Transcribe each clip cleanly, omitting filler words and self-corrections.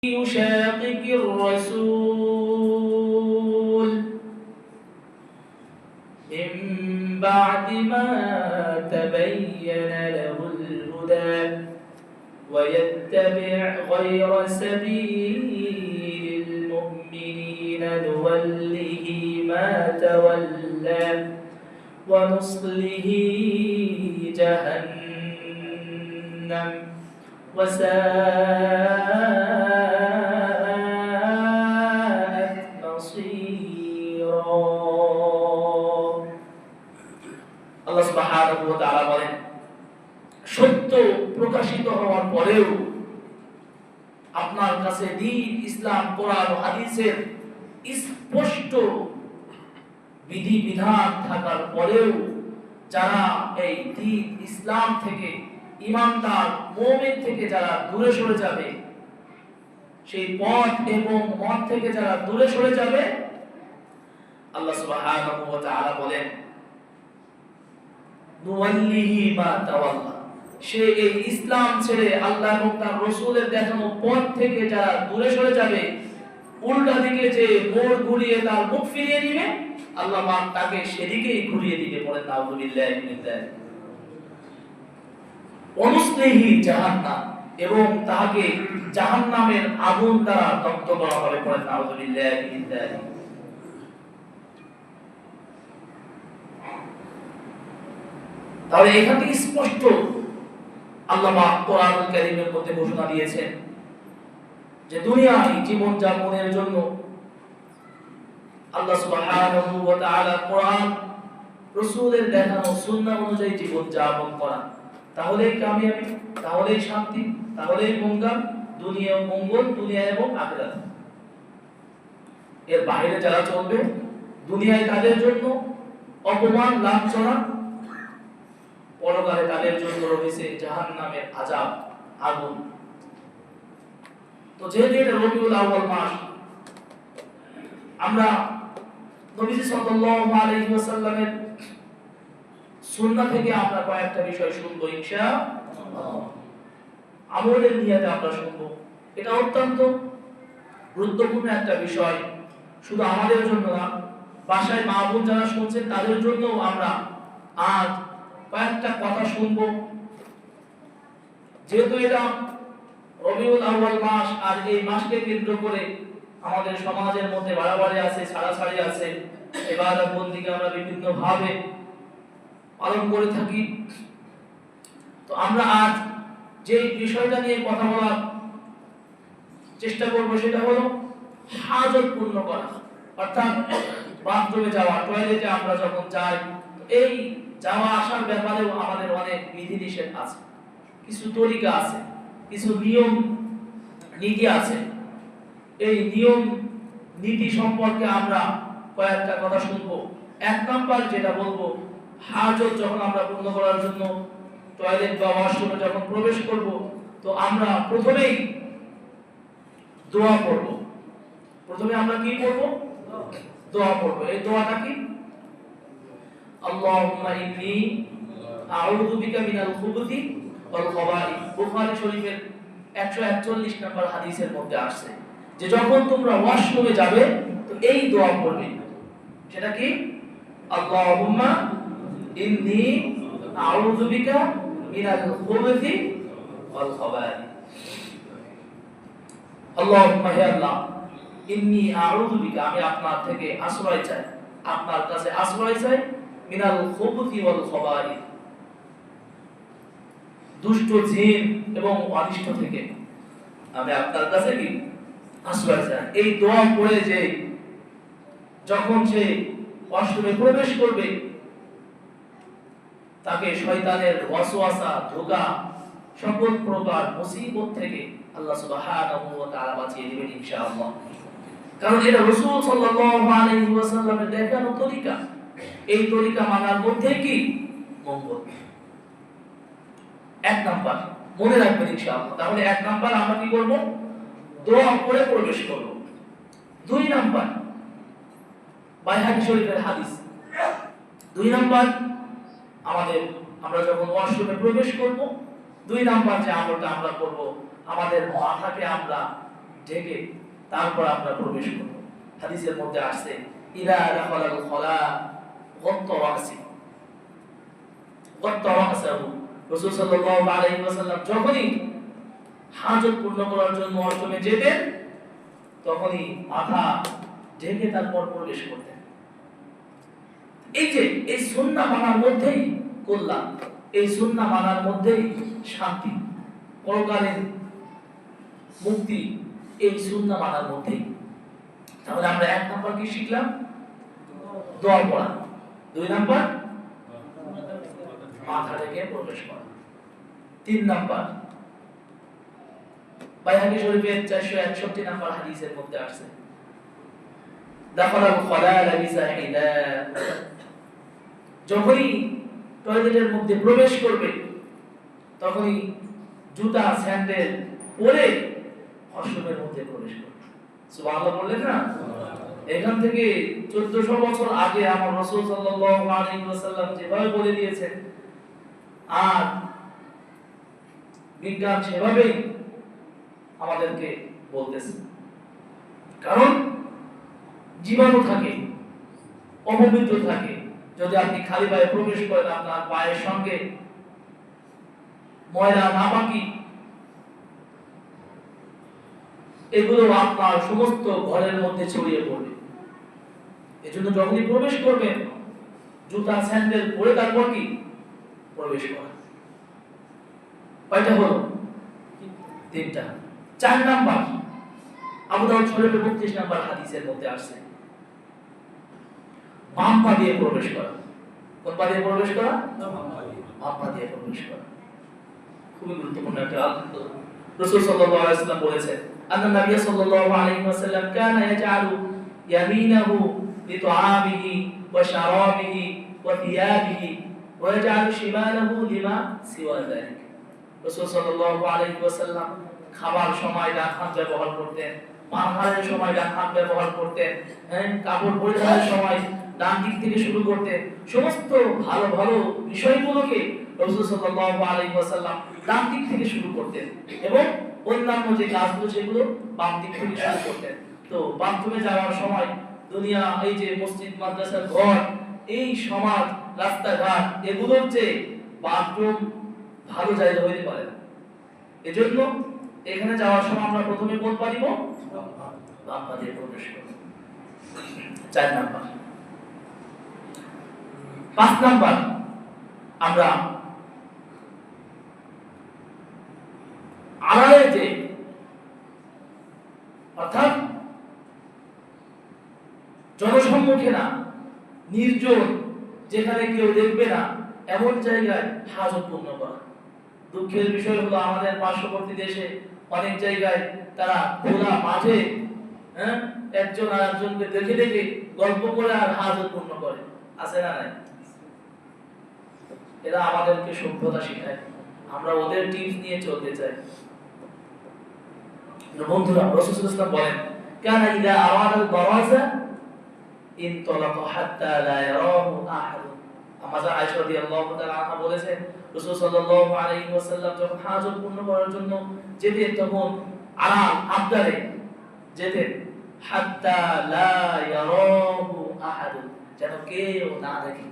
يشاقق الرسول من بعد ما تبين له الهدى ويتبع غير سبيل المؤمنين نوله ما تولى ونصله جهنم وساءت مصيرا। আল্লাহ সুবহানাহু ওয়া তাআলা বলেন, সত্য প্রকাশিত হওয়ার পরেও আপনার কাছে দ্বীন ইসলাম কোরআন ও হাদিসের স্পষ্ট বিধিবিধান থাকার পরেও যারা এই দ্বীন ইসলাম থেকে, ঈমানদার মুমিন থেকে যারা দূরে সরে যাবে, সেই পথ এবং মত থেকে যারা দূরে সরে যাবে, আল্লাহ সুবহানাহু ওয়া তাআলা বলেন নুওয়াল্লিহি মা তাওয়াল্লা, সে এই ইসলাম ছেড়ে আল্লাহ এবং তার রাসূলের দেখানো পথ থেকে যারা দূরে সরে যাবে, উল্টা দিকে যে মোড় ঘুরিয়ে তার মুখ ফিরিয়ে দিবে, আল্লাহ পাক তাকে সেদিকেই ঘুরিয়ে দিবে। বলেন নাউযুবিল্লাহি মিন যালিক। অনুসলিহি জাহান্নাম, এবং তাকে জাহান্নামের আগুন দ্বারা দগ্ধ করা হবে। বলেন নাউযুবিল্লাহি মিন যালিক। তাহলে এখান থেকে স্পষ্ট আল্লাহ পাক কোরআনুল কারীমের মধ্যে ঘোষণা দিয়েছেন যে দুনিয়ায় জীবন যাপনের জন্য আল্লাহ সুবহানাহু ওয়া তাআলা কোরআন রাসূলের দেখানো সুন্নাহ অনুযায়ী জীবন যাপন করা, তাহলেই কামিয়াবি, তাহলেই শান্তি, তাহলেই মঙ্গল, দুনিয়ায় মঙ্গল, দুনিয়া এবং আখিরাত। এর বাইরে যারা চলবে, দুনিয়ায় তাদের জন্য অপমান, লাঞ্ছনা, পরকালে তাদের জন্য রয়েছে জাহান্নামের আযাব, আগুন। তো যেহেতু এটা রবিউল আউয়াল মাস, আমরা নবীজি সাল্লাল্লাহু আলাইহি ওয়াসাল্লামের সুন্নাহ থেকে আমরা কয়েকটা বিষয় শুনবো ইনশাআল্লাহ। আমলের নিয়তে আমরা শুনবো। এটা অত্যন্ত গুরুত্বপূর্ণ একটা বিষয়, শুধু আমাদের জন্য না, বাসায় মা বোন যারা শুনছেন তাদের জন্যও আমরা আজ কয়েকটা কথা শুনবো। যেহেতু এটা রবিউল আউয়াল মাস, আর এই মাসকে কেন্দ্র করে আমাদের সমাজের মধ্যে বাড়াবাড়ি আছে, ছাড়াছাড়ি আছে, ইবাদত বন্দেগী আমরা বিভিন্ন ভাবে পালন করে থাকি। তো আমরা আজ যে বিষয়টা নিয়ে কথা বলার চেষ্টা করব সেটা হলো হাজত পূর্ণ করা, অর্থাৎ বাথরুমে যাওয়া, টয়লেটে আমরা যখন যাই, এই যাওয়া আসার ব্যাপারেও আমাদের অনেক বিধিনিষেধ আছে, কিছু তরিকা আছে, কিছু নিয়ম নীতি আছে। এই নিয়ম নীতি সম্পর্কে আমরা কয়েকটা কথা শুনবো। এক নাম্বার যেটা বলবো, হাজত যখন আমরা পূর্ণ করার জন্য টয়লেট বা ওয়াশরুমে যখন প্রবেশ করব, তো আমরা প্রথমেই দোয়া পড়ব। প্রথমে আমরা কি করব? দোয়া পড়ব। এই দোয়াটা কি? আল্লাহুম্মা ইন্নী আউযু বিকা মিনাল খুবুতি ওয়াল খাবাইথ। বুখারী শরীফের 141 নম্বর হাদিসের মধ্যে আসছে যে যখন তোমরা ওয়াশরুমে যাবে তো এই দোয়া পড়বে। সেটা কি? আল্লাহুম্মা ইন্নী আউযু বিকা মিনাল খুবুতি ওয়াল খাবাইথ। আল্লাহুম্মা, হে আল্লাহ, ইন্নী আউযু বিকা, আমি আপনার থেকে আশ্রয় চাই, আপনার কাছে আশ্রয় চাই, মিনাল খুবুতি ওয়াল খাবাইথ, দুষ্ট জিন এবং অনিষ্ট থেকে আমি আপনার কাছে কি আশ্রয় চাই। এই দোয়া পড়ে যে যখন সে ওয়াশরুমে প্রবেশ করবে, তাকে শয়তানের ওয়াসওয়াসা, ধোঁকা, সকল প্রকার মুসিবত থেকে আল্লাহ সুবহানাহু ওয়া তাআলা বাঁচিয়ে দিবেন ইনশাআল্লাহ। কারণ এটা রাসূল সাল্লাল্লাহু আলাইহি ওয়াসাল্লামের দেখানো তরিকা। এই তরিকা মানার মধ্যে কি মঙ্গল। এক নাম্বার মনে রাখবেন ইনশাআল্লাহ। তাহলে এক নাম্বার আমরা কি করব? দোয়া করে প্রবেশ করব। দুই নাম্বার বাইহাকী শরীফের হাদিস। দুই নাম্বার আমরা যখন ওয়াশরুমে প্রবেশ করব, দুই নাম্বার যে আমলটা আমরা করব, আমাদের মাথাকে আমরা ঢেকে তারপর আমরা প্রবেশ করব। হাদিসের মধ্যে আসছে ইলা দাখালাল খালা গাত্তা রাসাহু, রাসূল সাল্লাল্লাহু আলাইহি ওয়াসাল্লাম যখনই হাজত পূর্ণ করার জন্য ওয়াশরুমে যেতেন তখনই মাথা ঢেকে তারপর প্রবেশ করতেন। এই যে এই সুন্নাহ মানার মধ্যেই কল্যাণ, এই সুন্নাহ মানার মধ্যেই শান্তি, পরকালীন মুক্তি এই সুন্নাহ মানার মধ্যেই। তাহলে আমরা এক নাম্বার কি শিখলাম? দোয়া পড়া। দুই নাম্বার মাথা ঢেকে প্রবেশ করা। তিন নাম্বার বাইহাকী শরীফের 461 নাম্বার হাদিসের মধ্যে আছে দাখালাল খালালা বিসাহিদা, যখনই টয়লেটের মধ্যে প্রবেশ করবে তখনই জুতা স্যান্ডেল পরে ওয়াশরুমের মধ্যে প্রবেশ করবে। সুবহানাল্লাহ বললেন না? এখান থেকে 1400 বছর আগে আমার রাসূল সাল্লাল্লাহু আলাইহি ওয়াসাল্লাম যেভাবে বলে দিয়েছেন আর বিজ্ঞান সেভাবেই আমাদেরকে বলতেছে। কারণ জীবাণু থাকে, অপবিত্র থাকে, যদি আপনি খালি পায়ে প্রবেশ করেন আপনার পায়ের সঙ্গে ময়লা নাপাকি এগুলো আপনার সমস্ত ঘরের মধ্যে ছড়িয়ে পড়বে। এজন্য যখনই প্রবেশ করবেন জুতা স্যান্ডেল পরে তারপর কি প্রবেশ করা। কয়টা হলো? তিনটা। 4 নাম্বার আবু দাউদ শরীফের 32 নাম্বার হাদিসের মধ্যে আসছে বাম পা দিয়ে প্রবেশ করা। কোন পা দিয়ে প্রবেশ করা? বাম পা দিয়ে প্রবেশ করা। খুবই গুরুত্বপূর্ণ একটা আয়াত। রাসূল সাল্লাল্লাহু আলাইহি ওয়াসাল্লাম বলেছেন আন্না নবী সাল্লাল্লাহু আলাইহি ওয়াসাল্লাম কানা ইয়াজআলু ইয়ামিনাহু লিতুআমিহি ওয়া শারাবিহি ওয়া থিয়াবিহি ওয়া ইয়াজআলু শিমালাহু লিমা সিওয়া যালিক। রাসূল সাল্লাল্লাহু আলাইহি ওয়াসাল্লাম খাবার সময় ডান হাত ব্যবহার করতেন, পানাহারের সময় ডান হাত ব্যবহার করতেন, কাপড় পরিধানের সময় ডান দিক থেকে শুরু করতেন। সমস্ত ভালো ভালো বিষয়গুলোকে রাসূল সাল্লাল্লাহু আলাইহি ওয়াসাল্লাম ডান দিক থেকে শুরু করতেন এবং অন্যান্য যে কাজগুলো সেগুলো বাম দিক থেকে শুরু করতেন। তো বাথরুমে যাওয়ার সময় দুনিয়া এই যে মসজিদ মাদ্রাসার ঘর এই সমাজ রাস্তাঘাট এগুলোর যে বাথরুম ভালো জায়গা হইতে পারে না। এজন্য এখানে যাওয়ার সময় আমরা প্রথমে কোন পা দিব? বাম পা দিয়ে প্রবেশ করব। 4 নাম্বার। 5 নাম্বার আমরা আড়ালে যে অর্থাৎ জনসম্মুখে না, নির্জন যেখানে কেউ দেখবে না এমন জায়গায় হাজত পূর্ণ করা। দুঃখের বিষয় হলো আমাদের পার্শ্ববর্তী দেশে অনেক জায়গায় তারা খোলা মাঠে একজন আর একজনকে দেখে দেখে গল্প করে আর হাজত পূর্ণ করে। আছে না নাই? এরা আমাদেরকে সভ্যতা শেখায়, আমরা ওদের টিপস নিয়ে চলতে চাই। বন্ধুরা রাসূল সাল্লাল্লাহু আলাইহি ওয়াসাল্লাম বলেন কানা ইযা আরাদাল বারাজা ইনতালাকা হাত্তা লা ইয়ারাহু আহাদ। আমাজা আয়েশা রাদিয়াল্লাহু তাআলা আনহা বলেছেন রাসূল সাল্লাল্লাহু আলাইহি ওয়াসাল্লাম যখন হাজত পূর্ণ করার জন্য যেতেন তখন আরাম আবদারে যেতেন হাত্তা লা ইয়ারাহু আহাদ, যেন কেউ না দেখে।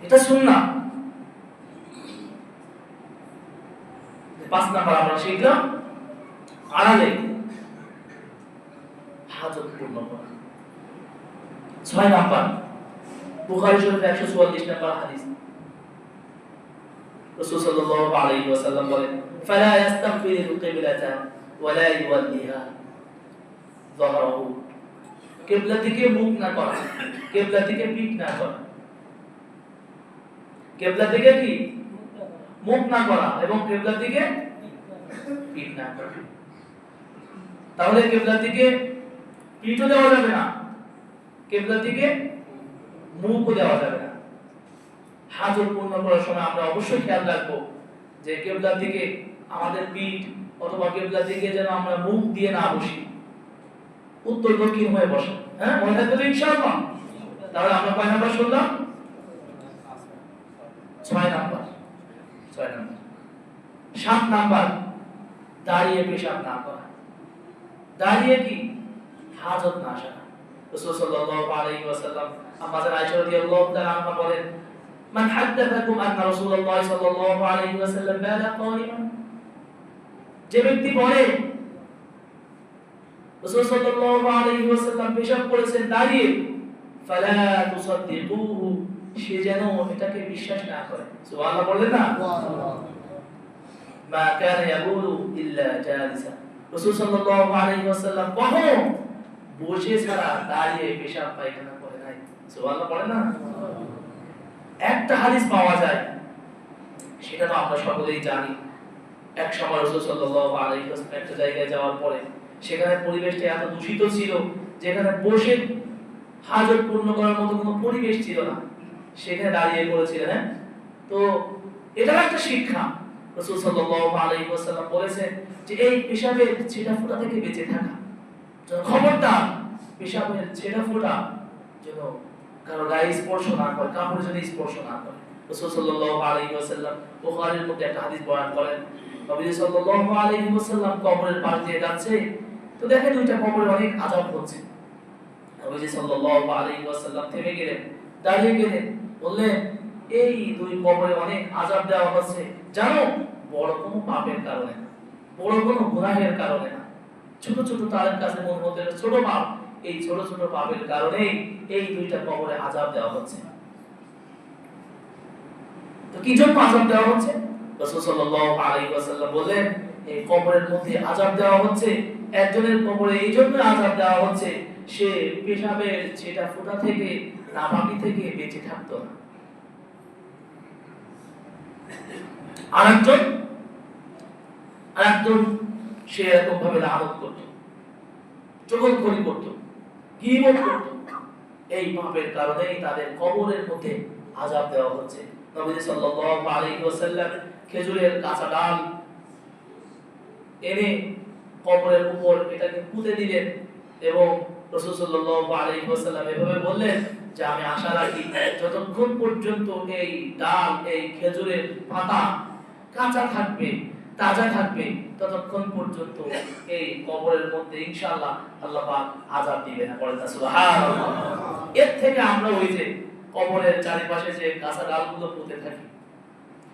এটা সুন্নাহ। 5 নাম্বার আমরা শিখলাম আড়ালে হাজত পূর্ণ করা। 6 নাম্বার বুখারী শরীফের 144 নাম্বার হাদিস রাসূল সাল্লাল্লাহু আলাইহি ওয়াসাল্লাম বলেন ফালা ইস্তাগফিরুল কিবলাতা ওয়ালা ইওয়াল্লিহা যাহরাহু, কিবলা দিকে মুখ না করা, কিবলা দিকে পিঠ না করা, কিবলা দিকে কি মুখ না করা এবং কিবলা দিকে পিঠ না করা। তাহলে কিবলা দিকে পিঠও দেওয়া যাবে না, কিবলা দিকে মুখও দেওয়া যাবে না। হাজত পূর্ণ করার সময় আমরা অবশ্যই খেয়াল রাখবো যে কিবলার দিকে আমাদের পিঠ অথবা কিবলার দিকে যেন আমরা মুখ দিয়ে না বসি, উত্তর দক্ষিণ হয়ে বসে। হ্যাঁ, মনে থাকবে তো ইনশাআল্লাহ। তাহলে আমরা কয় নাম্বার শুনলাম? 6 নাম্বার। 7 নাম্বার দাঁড়িয়ে পেশাব না করা, দাঁড়িয়ে কি হাজত না আসা। রাসূল সাল্লাল্লাহু আলাইহি ওয়াসাল্লাম আমাদের আয়েশা রাদিয়াল্লাহু তাআলা আনহা বলেন, মান হাদাথাকুম আন্না রাসূলুল্লাহ সাল্লাল্লাহু আলাইহি ওয়াসাল্লাম বালা কাইমান, যে ব্যক্তি বলে রাসূল সাল্লাল্লাহু আলাইহি ওয়াসাল্লাম পেশাব করেছেন দাঁড়িয়ে, ফালা তুসাদ্দিকুহু, সে যেন এটাকে বিশ্বাস না করে। সুবহানাল্লাহ বললেন না? মা কানা ইয়াকুলু ইল্লা জালিসা, রাসূল সাল্লাল্লাহু আলাইহি ওয়াসাল্লাম কখনো বসে ছাড়া দাঁড়িয়ে পেশাব পায়খানা করে নাই। সুবহানাল্লাহ বলেন না? একটা হাদিস পাওয়া যায়, সেটা তো আমরা সকলেই জানি। এক সময় রাসূল সাল্লাল্লাহু আলাইহি ওয়াসাল্লাম একটা জায়গায় যাওয়ার পরে সেখানে পরিবেশটা এত দূষিত ছিল যেখানে বসে হাজত পূর্ণ করার মতো কোনো পরিবেশ ছিল না, সেখানে দাঁড়িয়ে করেছিলেন। হ্যাঁ, তো এটা একটা শিক্ষা। রাসূল সাল্লাল্লাহু আলাইহি ওয়াসাল্লাম বলেছেন যে এই পেশাবের ছিটা ফোঁটা থেকে বেঁচে থাকা, যেন খবরদার পেশাবের ছিটা ফোঁটা যেন কারো গায়ে স্পর্শ না করে, কাপড়ে যেন স্পর্শ না করে। রাসূল সাল্লাল্লাহু আলাইহি ওয়াসাল্লাম বুখারীর মধ্যে একটা হাদিস বয়ান করেন, নবী সাল্লাল্লাহু আলাইহি ওয়াসাল্লাম কবরের পাশ দিয়ে যাচ্ছে, তো দেখে দুইটা কবরে অনেক আযাব হচ্ছে। নবী সাল্লাল্লাহু আলাইহি ওয়াসাল্লাম থেমে গেলেন, দাঁড়িয়ে গেলেন, বললেন এই দুই কবরে অনেক আযাব দেওয়া হচ্ছে, জানো বড় কোনো পাপের কারণে না, বড় কোনো গুনাহের কারণে না, ছোট ছোট তাদের কাছে মনে হতে ছোট পাপ, এই ছোট ছোট পাপের কারণেই এই দুইটা কবরে আযাব দেওয়া হচ্ছে। তো কি জন্য আযাব দেওয়া হচ্ছে? রাসূল সাল্লাল্লাহু আলাইহি ওয়াসাল্লাম বললেন এই কবরের মধ্যে আযাব দেওয়া হচ্ছে, একজনের কবরে এই জন্য আযাব দেওয়া হচ্ছে সে পেশাবের ছিটা ফোঁটা থেকে, নাপাকি থেকে বেঁচে থাকতো না। আরেকজন সে এরকম ভাবে লানত করত, চগলখড়ি করত, গীবত করত, এই পাপের কারণেই তাদের কবরের মধ্যে আযাব দেওয়া হচ্ছে। নবী সাল্লাল্লাহু আলাইহি ওয়াসাল্লাম খেজুরের কাঁচা ডাল এনে কবরের উপর এটাকে পুঁতে দিলেন এবং রাসূল সাল্লাল্লাহু আলাইহি ওয়াসাল্লাম এভাবে বললেন যে আমি আশা রাখি যতক্ষণ পর্যন্ত এই ডাল, এই খেজুরের পাতা কাঁচা থাকবে, তাজা থাকবে, ততক্ষণ পর্যন্ত এই কবরের মধ্যে ইনশাআল্লাহ আল্লাহ পাক আযাব দিবে না। বলেন সুবহানাল্লাহ। এর থেকে আমরা ওই যে কবরের চারিপাশে যে কাঁচা ডালগুলো পুঁতে থাকি,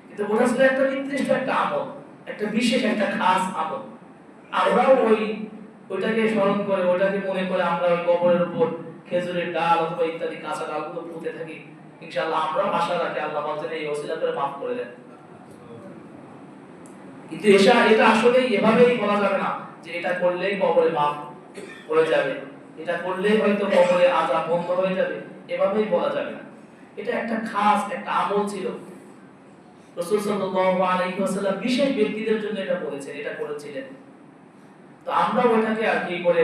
কিন্তু ওটা ছিল একটা নির্দিষ্ট একটা আমল, একটা বিশেষ একটা খাস আমল। আমরাও ওইটাকে স্মরণ করে, ওইটাকে মনে করে আমরা ওই কবরের উপর খেজুরের ডাল অথবা ইত্যাদি কাঁচা ডালগুলো পুঁতে থাকি। ইনশাআল্লাহ আমরাও আশা রাখি আল্লাহ পাক যেন এই ওসিলা করে মাফ করে দেন। কিন্তু এটা আসলে এভাবেই বলা যাবে না যে এটা করলেই কবরে মাফ হয়ে যাবে, এটা করলেই হয়তো কবরে আযাব বন্ধ হয়ে যাবে, এভাবেই বলা যাবে না। এটা একটা খাস একটা আমল ছিল। রাসূল সাল্লাল্লাহু আলাইহি ওয়াসাল্লাম বিশেষ ব্যক্তিদের জন্য এটা বলেছেন, এটা করেছিলেন। তো আমরা ওটাকে আর কি করে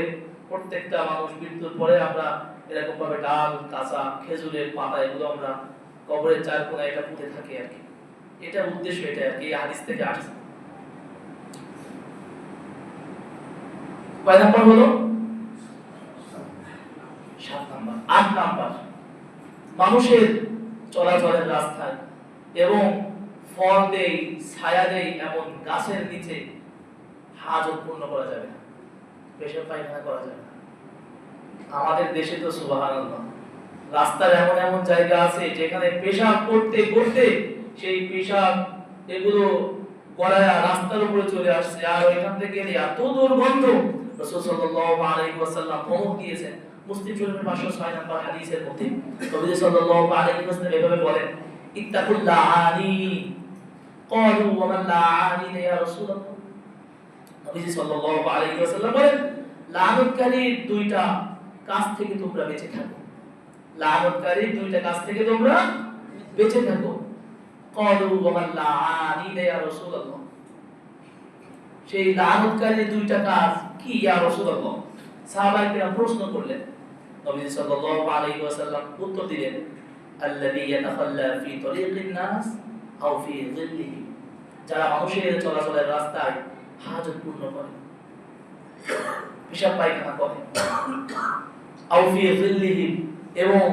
প্রত্যেকটা মানুষ মৃত্যুর পরে আমরা এরকম ভাবে ডাল, কাঁচা খেজুরের পাতা এগুলো আমরা কবরের চার কোণায় এটা পুঁতে থাকি আর কি। এটা উদ্দেশ্য, এটা আর কি হাদিস থেকে আসছে। কয় নাম্বার হলো? 7 নাম্বার। 8 নাম্বার, মানুষের চলাচলের রাস্তায় এবং ফল দেই, ছায়া দেই এমন গাছের নিচে হাজত পূর্ণ করা যাবে না, পেশাব পায়খানা করা যাবে না। আমাদের দেশে তো সুবহানাল্লাহ রাস্তার এমন এমন জায়গা আছে যেখানে পেশাব করতে করতে সেই পেশাব এগুলো গড়ায়া রাস্তার উপরে চলে আসছে, আর ওইখান থেকে এত দুর্গন্ধ। রাসূল সাল্লাল্লাহু আলাইহি ওয়াসাল্লাম ধমক দিয়েছেন মুসলিম শরীফের 506 নম্বর হাদিসের মধ্যে। নবী সাল্লাল্লাহু আলাইহি ওয়াসাল্লাম এভাবে বলেন, ইত্তাকুল লাআনি, ক্বালু ওয়া মান লাআনি ইয়া রাসূলুল্লাহ। নবী সাল্লাল্লাহু আলাইহি ওয়াসাল্লাম বলেন লাআনতকারীর দুইটা কাজ থেকে তোমরা বেঁচে থাকো, লাআনতকারীর দুইটা কাজ থেকে তোমরা বেঁচে থাকো। ক্বালু ওয়া মান লাআনি ইয়া রাসূলুল্লাহ, সেই লাআনতকারীর দুইটা কাজ কি ইয়া রাসূলুল্লাহ? সাহাবায়ে কেরাম প্রশ্ন করলেন, নবী সাল্লাল্লাহু আলাইহি ওয়াসাল্লাম উত্তর দিলেন, আল্লাযী ইয়াতাখাল্লা ফি তরিকিন নাস আও ফি যিল্লিহি, যারা মানুষের চলাচলের রাস্তায় হাজত পূর্ণ করে, পেশাব পায়খানা করে, আও ফি যিল্লিহি, এবং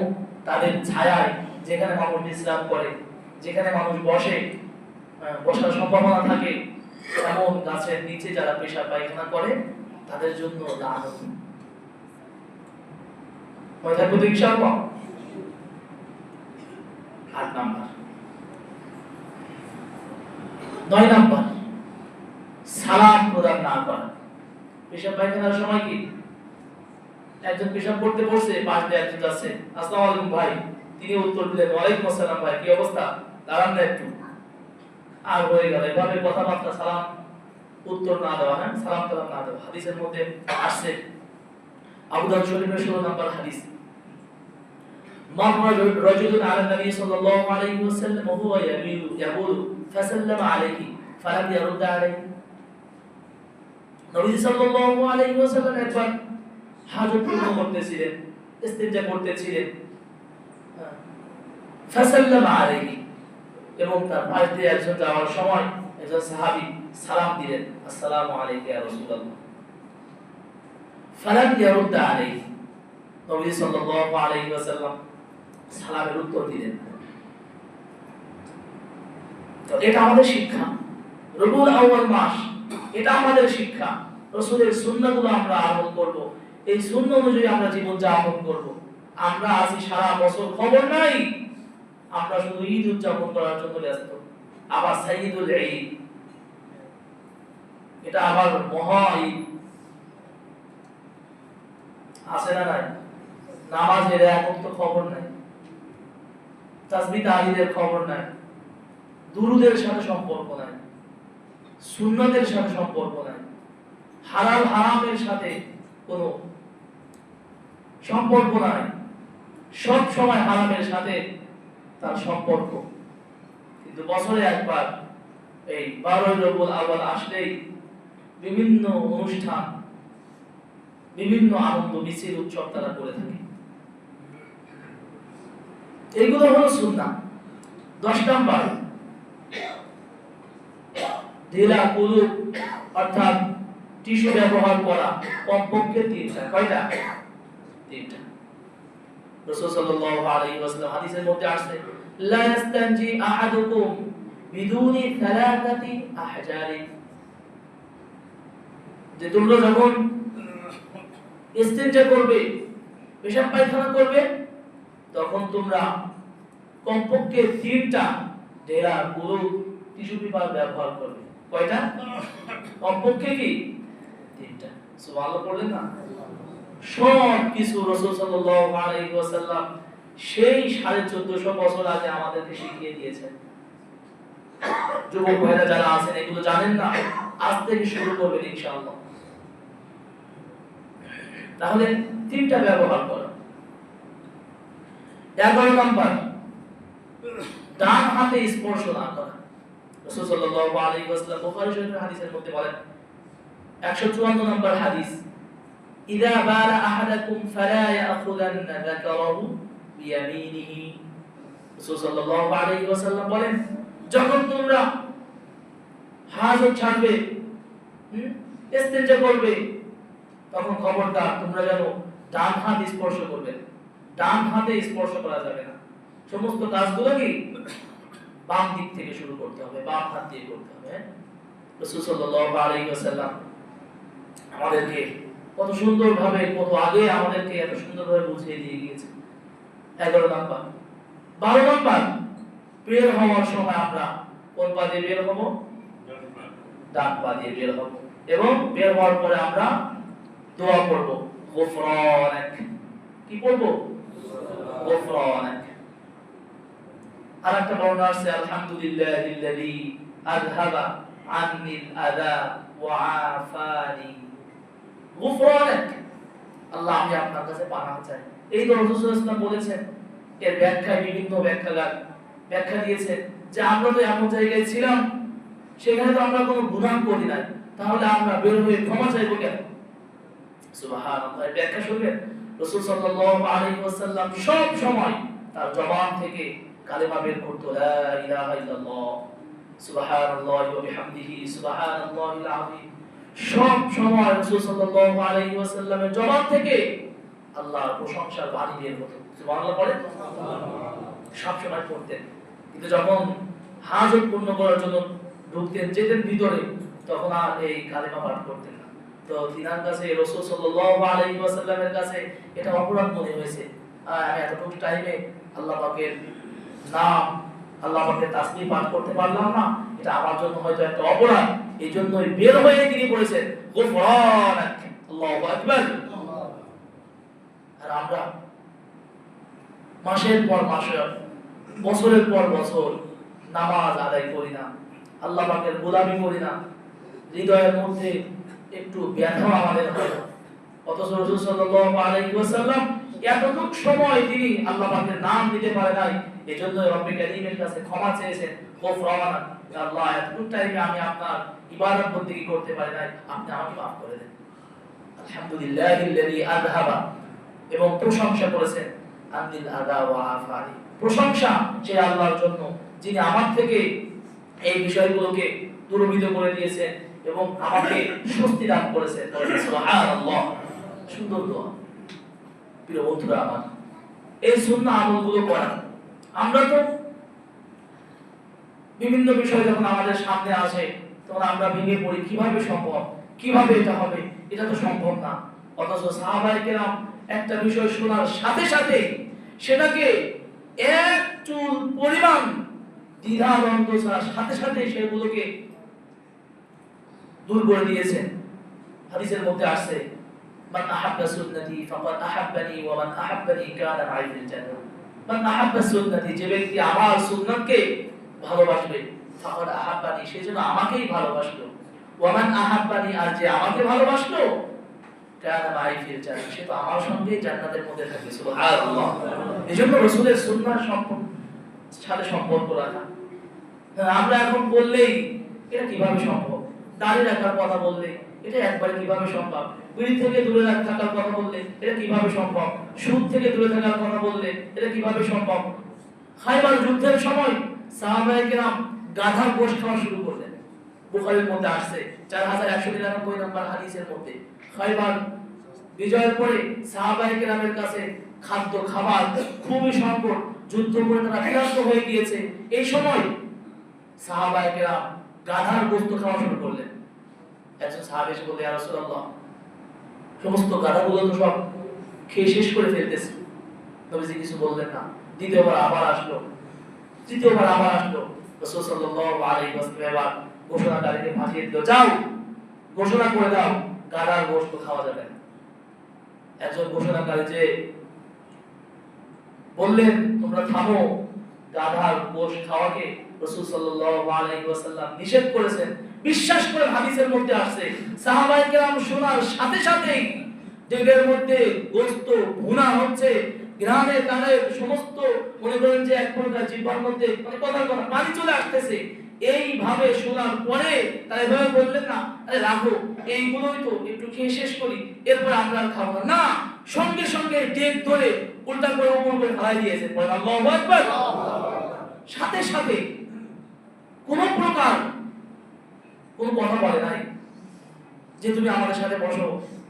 তাদের ছায়ায় যেখানে মানুষ বিশ্রাম করে, যেখানে মানুষ বসে, বসার সম্ভাবনা থাকে এমন গাছের নিচে যারা পেশাব পায়খানা করে তাদের জন্য লানত। কয় থাকবো তো ইনশাআল্লাহ? 8 নাম্বার। 9 নাম্বার, সালাম প্রদান না করা। পেশাব পায়খানার সময় কি একজন পেশাব করতে বসছে, পাশ দিয়ে একজন যাচ্ছে, আসসালামু আলাইকুম ভাই, তিনি উত্তর দিলেন ওয়ালাইকুম আসসালাম ভাই, কি অবস্থা, দাঁড়ান না একটু, আর হয়ে গেল। এভাবে কথাবার্তা, সালাম উত্তর না দেওয়া, হ্যাঁ, সালাম তালাম না দেওয়া। হাদিসের মধ্যে আসছে, আবু দাউদ শরীফের 16 নাম্বার হাদিস, মাররা রাজুলুন আলা নবী সাল্লাল্লাহু আলাইহি ওয়াসাল্লাম ওয়া হুয়া ইয়াবুলু ফাসাল্লামা আলাইহি ফালাম ইয়ারুদ আলাইহি। নবী সাল্লাল্লাহু আলাইহি ওয়াসাল্লাম একবার হাজত পূর্ণ করতেছিলেন, ইস্তিনজা করতেছিলেন, ফাসাল্লামা আলাইহি, এবং তার পাশ দিয়ে একজন যাওয়ার সময় একজন সাহাবী সালাম দিলেন, আসসালামু আলাইকা ইয়া রাসূলুল্লাহ, ফালাম ইয়ারুদ আলাইহি, নবী সাল্লাল্লাহু আলাইহি ওয়াসাল্লাম সালামের উত্তর দিলেন। তো এটা আমাদের শিক্ষা, রবিউল আউয়াল মাস, এটা আমাদের শিক্ষা। রাসূলের সুন্নাহগুলো আমরা আমল করব, এই সুন্নাহ অনুযায়ী আমরা জীবন যাপন করব। আমরা আছি সারা বছর খবর নাই, আমরা শুধু ঈদ উদযাপন করার জন্য ব্যস্ত। আবার সাইয়্যিদুল ঈদ, এটা আবার মহা ঈদ আছে না নাই? নামাজের এখন তো খবর নাই, তাসবিহ তাহলিলের খবর নাই, দুরুদের সাথে সম্পর্ক নাই, সুন্নতের সাথে সম্পর্ক নাই, হালাল হারামের সাথে কোনো সম্পর্ক নাই, সব সময় হারামের সাথে তার সম্পর্ক। কিন্তু বছরে একবার এই 12 রবিউল আউয়াল আসলেই বিভিন্ন অনুষ্ঠান, বিভিন্ন আনন্দ মিছিল উৎসব তারা করে থাকে। এইগুলো হলো সুন্নাহ। 10 নাম্বার, ঢিলা কুলুব অর্থাৎ টিস্যু ব্যবহার করা, কমপক্ষে 3টা। কয়টা? 3টা। রাসূল সাল্লাল্লাহু আলাইহি ওয়াসাল্লাম হাদিসের মধ্যে আসছে, লা ইস্তানজি আহাদুকুম বিদুনি সালাসাতি আহজারি, যে তোমরা যখন ইস্তিনজা করবে, পেশাব পায়খানা করবে, তখন তোমরা কমপক্ষে 3টা ঢেলা কুলুব টিস্যু পেপার ব্যবহার করবে। কয়টা? কমপক্ষে কি 3টা। সুবহানাল্লাহ পড়লেন না? সব কিছু রাসূল সাল্লাল্লাহু আলাইহি ওয়াসাল্লাম সেই 1450 বছর আগে আমাদেরকে শিখিয়ে দিয়েছেন। যুবক ভাইরা যারা আছেন এগুলো জানেন না, আজ থেকে শুরু করবেন ইনশাআল্লাহ। তাহলে 3টা ব্যবহার করো। 11 নাম্বার, ডান হাতে স্পর্শ না করা। রাসূল সাল্লাল্লাহু আলাইহি ওয়াসাল্লাম বুখারী শরীফের হাদিসের মধ্যে বলেন, 154 নাম্বার হাদিস, ইযা বালা আহাদাকুম ফালা ইয়াখুদান্না যাকারাহু বিয়ামিনিহি। রাসূল সাল্লাল্লাহু আলাইহি ওয়াসাল্লাম বলেন, যখন তোমরা হাজত ছাড়বে, ইস্তিনজা করবে, তখন খবরদার তোমরা যেন ডান হাত স্পর্শ করবে। ডান হাতে স্পর্শ করা যাবে না। সমস্ত কাজগুলো কি বাম দিক থেকে শুরু করতে হবে, বাম হাত দিয়ে করতে হবে। রাসূল সাল্লাল্লাহু আলাইহি ওয়াসাল্লাম আমাদেরকে কত সুন্দরভাবে, কত আগে আমাদেরকে এত সুন্দরভাবে বুঝিয়ে দিয়ে গিয়েছে। 11 নাম্বার। 12 নাম্বার, বের হওয়ার সময় আমরা কোন পা দিয়ে বের হব? ডান পা দিয়ে বের হব, এবং বের হওয়ার পরে আমরা দোয়া করব, গুফরানাক। কি করব? গুফরানাক। আরেকটা বর্ণনা আছে, আলহামদুলিল্লাহিল্লাযী আযহাবা আন্নিল আযা ওয়া আফানি। গুফরানাক, আল্লাহ আমি আপনার কাছে পানাহ চাই। এই তো রাসূল সাল্লাল্লাহু আলাইহি ওয়াসাল্লাম বলেছেন। এর ব্যাখ্যায় বিভিন্ন ব্যাখ্যাকার ব্যাখ্যা দিয়েছেন যে আমরা তো এমন জায়গায় ছিলাম, সেখানে তো আমরা কোনো গুনাহ করি নাই, তাহলে আমরা বের হয়ে ক্ষমা চাইবো কেন? সুবহানাল্লাহ। ব্যাখ্যা শুনবেন, রাসূল সাল্লাল্লাহু আলাইহি ওয়াসাল্লাম সব সময় তার জবান থেকে কালেমা বের করতো, লা ইলাহা ইল্লাল্লাহ, সুবহানাল্লাহি ওয়া বিহামদিহি, সুবহানাল্লাহিল আযীম। সব সময় রাসূল সাল্লাল্লাহু আলাইহি ওয়াসাল্লামের জবান থেকে আল্লাহর প্রশংসার বাণী বের হতো। সুবহানাল্লাহ পড়েন, সব সময় পড়তেন। কিন্তু যখন হাজত পূর্ণ করার জন্য ঢুকতেন, যেতেন ভিতরে, তখন আর এই কালেমা পাঠ করতেন না। তো তিনার কাছে রাসূল সাল্লাল্লাহু আলাইহি ওয়াসাল্লামের কাছে এটা অপরাধ মনে হয়েছে, আমি এতটুকু টাইমে আল্লাহ পাকের নাম, আল্লাহ পাকের তাসবিহ পাঠ করতে পারলাম না, এটা আমার জন্য হয়তো একটা অপরাধ। এই জন্যই বের হয়ে তিনি বলেছেন গুফরানাক, আল্লাহু আকবার। আর আমরা মাসের পর মাস, বছরের পর বছর নামাজ আদায় করি না, আল্লাহ পাকের গোলামি করি না, হৃদয়ের মধ্যে একটু ব্যথা আমাদের হয়। অথচ রাসূল সাল্লাল্লাহু আলাইহি ওয়াসাল্লাম এতটুকু সময় তিনি আল্লাহ পাকের নাম নিতে পারে নাই, এজন্য রব্বুল কারীমের কাছে ক্ষমা চেয়েছেন, গফরানা, আল্লাহ এতটুকু টাইমে আমি আপনার ইবাদত বন্দেগী করতে পারি নাই, আপনি আমাকে মাফ করে দেন। আলহামদুলিল্লাহিল্লাযী আযহাবা, এবং প্রশংসা করেছেন আনিল আদা ওয়া আফানি, প্রশংসা সেই আল্লাহর জন্য যিনি আমার থেকে এই বিষয়গুলোকে দূরীভূত করে দিয়েছেন এবং আমাকে স্বস্তি দান করেছেন। সুবহানাল্লাহ, সুন্দর দোয়া। প্রিয় বন্ধুরা আমার, এই সুন্নাহ আমলগুলো করা, আমরা তো বিভিন্ন বিষয় যখন আমাদের সামনে আসে তখন আমরা ভেঙে পড়ি, কিভাবে সম্ভব, কিভাবে এটা হবে, এটা তো সম্ভব না। অথচ সাহাবায়ে কেরাম একটা বিষয় শোনার সাথে সাথে সেটাকে এক চুল পরিমাণ দ্বিধা দ্বন্দ্ব ছাড়া সাথে সাথে সেগুলোকে দূর করে দিয়েছেন। হাদিসের মধ্যে আসছে মান আহাব্বা সুন্নতি ফাকাদ আহাব্বানি ওয়া মান আহাব্বানি কানা মা'i ফিল জান্নাহ। মান আহাব্বা সুন্নতি, যে ব্যক্তি আমার সুন্নাতকে ভালোবাসবে, ফাকাদ আহাব্বানি, সে যেন আমাকেই ভালোবাসলো, ওয়া মান আহাব্বানি, আর যে আমাকে ভালোবাসলো, কানা মা'i ফিল জান্নাহ, সে তো আমার সঙ্গেই জান্নাতের মধ্যে থাকবে। সুবহানাল্লাহ। এজন্য রাসূলের সুন্নাহ সাথে সম্পর্ক রাখা। আমরা এখন বললেই এটা কিভাবে সম্ভব, দাড়ি রাখার কথা বললে এটা একবারে কিভাবে সম্ভব, বিড়ি থেকে দূরে থাকার কথা বললে এটা কিভাবে সম্ভব, সুদ থেকে দূরে থাকার কথা বললে এটা কিভাবে সম্ভব। খায়বার যুদ্ধের সময় সাহাবায়ে কেরাম গাধার গোশত খাওয়া শুরু করলেন। বুখারীর মধ্যে আসছে 4199 নম্বর হাদিসের মধ্যে, খায়বার বিজয়ের পরে সাহাবায়ে কেরামের কাছে খাদ্য খাবার খুবই সংকট, যুদ্ধ করে তারা ক্লান্ত হয়ে গিয়েছে। এই সময় সাহাবায়ে কেরাম গাধার গোশত খাওয়া শুরু করলেন। একজন সাহাবী এসে বললেন, ইয়া রাসূলুল্লাহ, সমস্ত গাধাগুলো তো সব খেয়ে শেষ করে ফেলতেছে। নবীজি কিছু বললেন না। দ্বিতীয়বার আবার আসলো, তৃতীয়বার আবার আসলো। রাসূল সাল্লাল্লাহু আলাইহি ওয়াসাল্লাম ঘোষণাকারীকে পাঠিয়ে দিল, যাও ঘোষণা করে দাও গাধার গোশত খাওয়া যাবে না। একজন ঘোষণাকারী যে বললেন, তোমরা থামো, গাধার গোশত খাওয়াকে রাসূল সাল্লাল্লাহু আলাইহি ওয়াসাল্লাম নিষেধ করেছেন। বিশ্বাস করে হাদিসের মধ্যে আসছে সাহাবায়ে কেরাম শোনার সাথে সাথেই ডেগের মধ্যে গোশত ভুনা হচ্ছে, গ্রামে তারে সমস্ত মনে করেন যে এক প্রকার জিহ্বার মধ্যে মানে কথার কথা পানি চলে আসতেছে। এইভাবে শোনার পরে তারা এভাবে বললেন না, আরে রাখো, এইগুলোই তো একটু খেয়ে শেষ করি, এরপর আমরা আর খাবো না। সঙ্গে সঙ্গে ডেক ধরে উল্টা করে উপর করে ফেলাই দিয়েছেন। আল্লাহু আকবার। সাথে সাথে কোনো প্রকার কোনো কথা বলে নাই যে তুমি আমাদের সাথে বসো,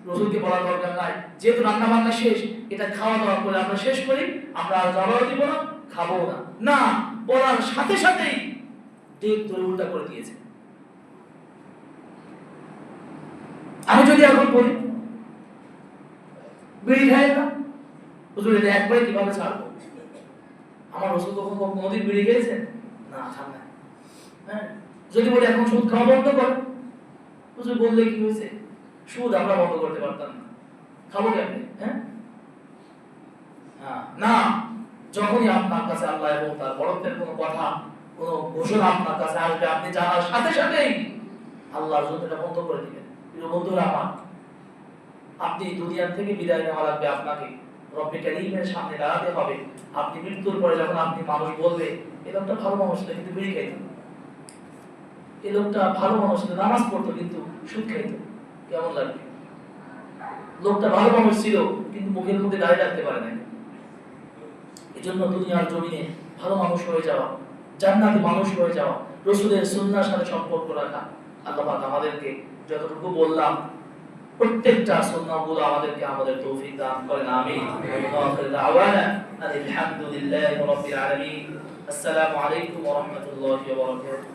রাসূলকে বলার দরকার নাই, যেহেতু রান্না বান্না শেষ, এটা খাওয়া দাওয়া করে আমরা শেষ করি, আমরা আর জবাব দিব না, খাবো না। না, বলার সাথে সাথেই ডেক ধরে উল্টা করে দিয়েছে। আমি যদি এখন বলি বিড়ি খাই না, হুজুর এটা একবারে কিভাবে ছাড়বো? আমার রাসূল কখনো কোনোদিন বিড়ি খেয়েছেন? না, খান না। হ্যাঁ, যদি বলি এখন সুদ খাওয়া বন্ধ কর, হুজুর বললে কি হয়েছে? সুদ আমরা বন্ধ করতে পারতাম না, খাবো কেমনে? হ্যাঁ, না, যখনই আপনার কাছে আল্লাহ এবং তার বড়ত্বের কোনো কথা, কোনো ঘোষণা আপনার কাছে আসবে, আপনি জানার সাথে সাথেই আল্লাহর জন্য এটা বন্ধ করে দিবেন। প্রিয় বন্ধুরা আমার, আপনি দুনিয়া থেকে বিদায় নেওয়া লাগবে, আপনাকে রব্বে কারীমের সামনে দাঁড়াতে হবে। আপনি মৃত্যুর পরে যখন আপনি মানুষ বলবে, এই লোকটা ভালো মানুষ ছিল কিন্তু বিড়ি খাইত, এই লোকটা ভালো মানুষ ছিল নামাজ পড়তো কিন্তু সুদ খাইত, কেমন লাগবে? লোকটা ভালো মানুষ ছিল কিন্তু মুখের মধ্যে দাঁড়িয়ে রাখতে পারে না। এজন্য দুনিয়ার জমিনে ভালো মানুষ হয়ে যাওয়া, জান্নাতি মানুষ হয়ে যাওয়া, রাসূলের সুন্নাহর সাথে সম্পর্ক রাখা। আল্লাহ পাক আমাদেরকে যতটুকু বললাম প্রত্যেকটা সুন্নাহগুলো আমাদেরকে আমাদের তৌফিক দান করেন, আমিন। ওয়া আখিরু দাওয়ানা আলহামদুলিল্লাহি রাব্বিল আলামিন। আসসালামু আলাইকুম ওয়া রাহমাতুল্লাহি ওয়া বারাকাতুহু।